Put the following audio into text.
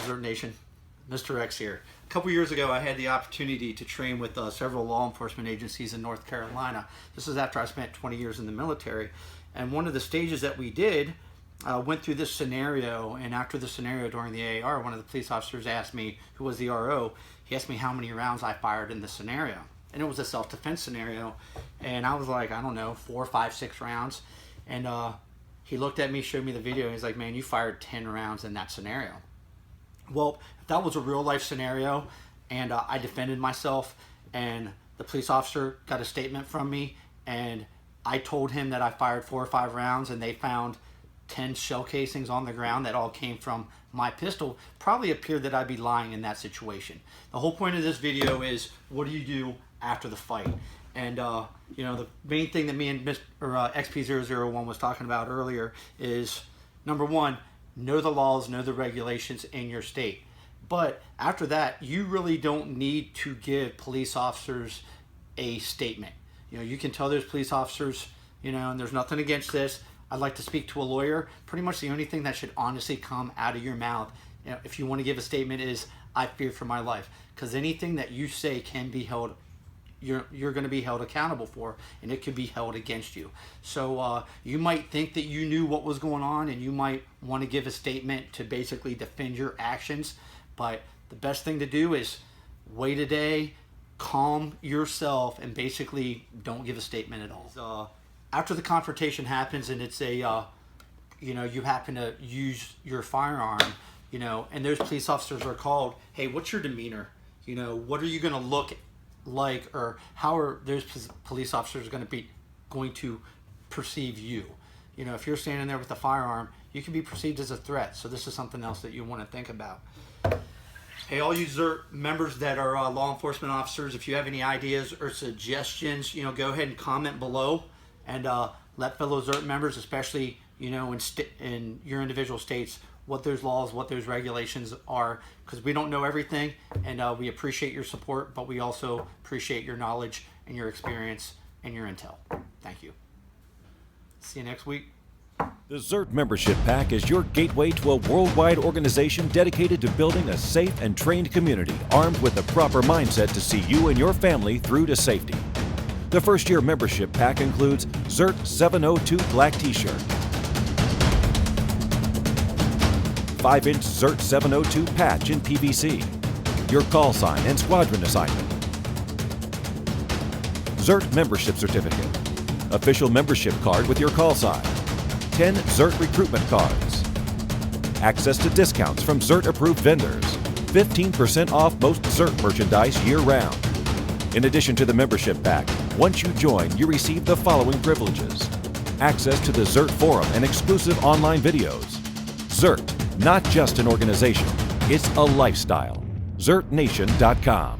ZERT Nation? Mr. X here. A couple years ago, I had the opportunity to train with several law enforcement agencies in North Carolina. This is after I spent 20 years in the military. And one of the stages that we did went through this scenario, and after the scenario during the AAR, one of the police officers asked me, who was the RO, he asked me how many rounds I fired in the scenario. And it was a self-defense scenario. And I was like, I don't know, 4, 5, 6 rounds. And he looked at me, showed me the video, and he's like, man, you fired 10 rounds in that scenario. Well, if that was a real life scenario and I defended myself and the police officer got a statement from me and I told him that I fired 4 or 5 rounds and they found 10 shell casings on the ground that all came from my pistol, probably appeared that I'd be lying in that situation. The whole point of this video is, what do you do after the fight? And you know, the main thing that me and XP001 was talking about earlier is, number one, know the laws, know the regulations in your state. But after that, you really don't need to give police officers a statement. You know, you can tell those police officers, you know, and there's nothing against this, I'd like to speak to a lawyer. Pretty much the only thing that should honestly come out of your mouth, you know, if you want to give a statement, is, I fear for my life. Because anything that you say can be held, you're going to be held accountable for, and it could be held against you. So you might think that you knew what was going on and you might want to give a statement to basically defend your actions, but the best thing to do is wait a day, calm yourself, and basically don't give a statement at all. After the confrontation happens and it's a you know, you happen to use your firearm, you know, and those police officers are called, hey, what's your demeanor? You know, what are you going to look like, or how are those police officers going to perceive you? You know, if you're standing there with a firearm, you can be perceived as a threat. So this is something else that you want to think about. Hey, all you ZERT members that are law enforcement officers, if you have any ideas or suggestions, you know, go ahead and comment below, and let fellow ZERT members, especially, you know, in your individual states, what those laws, what those regulations are, because we don't know everything, and we appreciate your support, but we also appreciate your knowledge and your experience and your intel. Thank you. See you next week. The ZERT Membership Pack is your gateway to a worldwide organization dedicated to building a safe and trained community armed with the proper mindset to see you and your family through to safety. The first-year membership pack includes ZERT 702 black t-shirt, 5-inch ZERT 702 patch in PVC, your call sign and squadron assignment, ZERT membership certificate, official membership card with your call sign, 10 ZERT recruitment cards, access to discounts from ZERT approved vendors, 15% off most ZERT merchandise year-round. In addition to the membership pack, once you join, you receive the following privileges: access to the ZERT forum and exclusive online videos. ZERT, not just an organization, it's a lifestyle. ZERTNation.com.